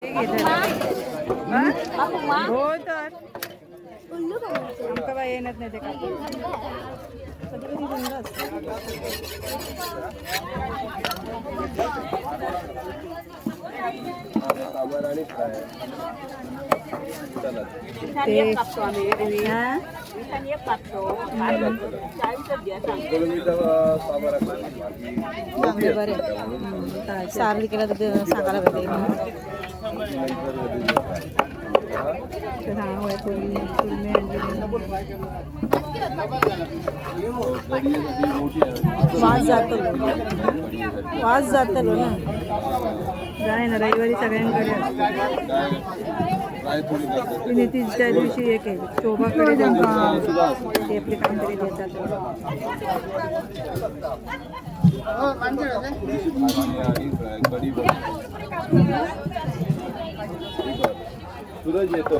हो तर आमका बाई येणार नाही ते का कधी कधी बंद बरे सारली केला तर सांगायला पाहिजे वास जातलो ना जाय ना रविवारी सगळ्यांकडे नितीश त्या दिवशी हे केली शोभाकडे ते आपले कामतरी देतात सूरज येतो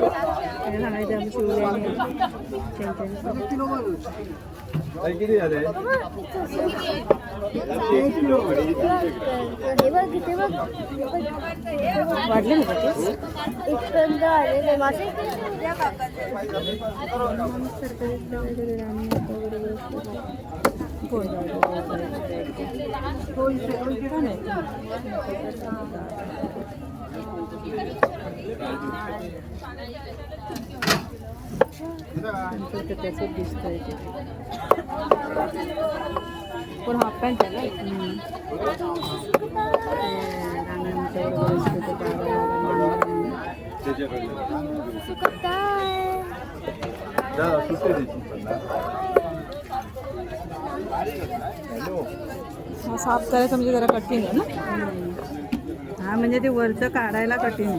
किती झाले वाढले ना त्याच दिसतंय पण हाफ पॅन्ट आहे साफ करायचं म्हणजे जरा कठीण आहे ना हा म्हणजे ते वरचं काढायला कठीण आहे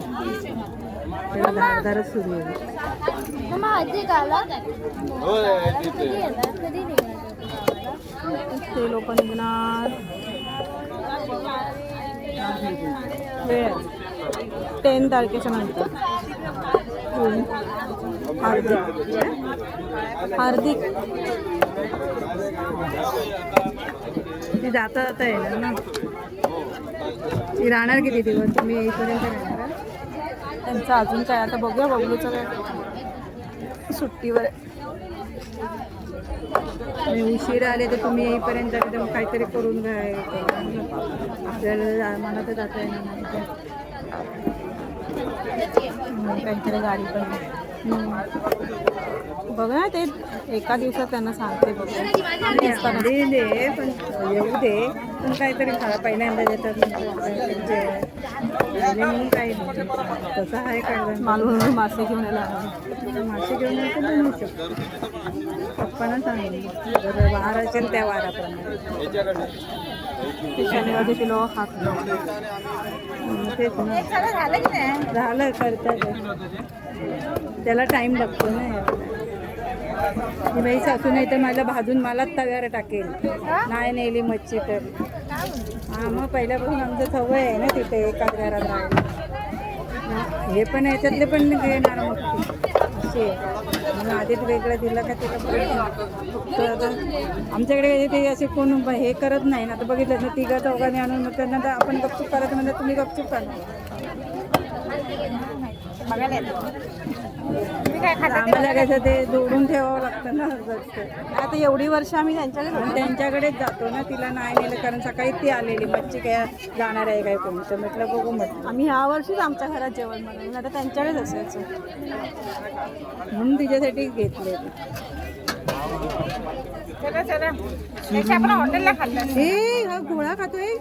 त्याला धारदारच सुरू आहे ते लोक निघणार वेळ 10 तारखेच्या नंतर हार्दिक ती जाता जाता येणार ना ती राहणार किती दिवस तुम्ही येईपर्यंत राहणार त्यांचं अजून काय आता बघूया बबलूचं काय सुट्टीवर उशीर आले तर तुम्ही येईपर्यंत काहीतरी करून घ्याय आपल्याला मला तर जाता येणार काहीतरी गाडी पण बघा ना ते एका दिवसात त्यांना सांगते बघा दे पण येऊ दे पण काहीतरी पहिल्यांदा देतात म्हणून काही तसं आहे काय मालवण मासे घेऊन यायला मासे घेऊन यायचं बनवू शकतो पप्पांना सांगेल जर वार असेल त्या वाराप्रमाणे शनिवारी किलो खातो तेच ना झालं करतात त्याला टाईम लागतो ना बाई सासू नाही तर मला भाजून मलाच तव्यावर टाकेल नाही नेली मच्छी तर हा मग पहिल्यापासून आमचं सवय आहे ना तिथे एकाच घरात राहायला हे पण याच्यातले पण घेणार मग असे म्हणून आधीच वेगळं दिलं का तिला आमच्याकडे ते असे कोण हे करत नाही ना आता बघितलं ना तिघा चौघांनी आणून मग त्यांना आपण गपचूप करायचं म्हणजे तुम्ही गपचूप करा आम्हाला कसं ते जोडून ठेवावं लागतं ना आता एवढी वर्ष आम्ही त्यांच्याकडेच जातो ना तिला नाही नेलं कारण सकाळी ती आलेली मच्छी काय जाणार आहे काय कोण तर म्हटलं बघू म्हटलं आम्ही ह्या वर्षीच आमच्या घरात जेवण बनवलं आता त्यांच्याकडेच असायचं म्हणून तिच्यासाठी घेतले हे हा गोळा खातोय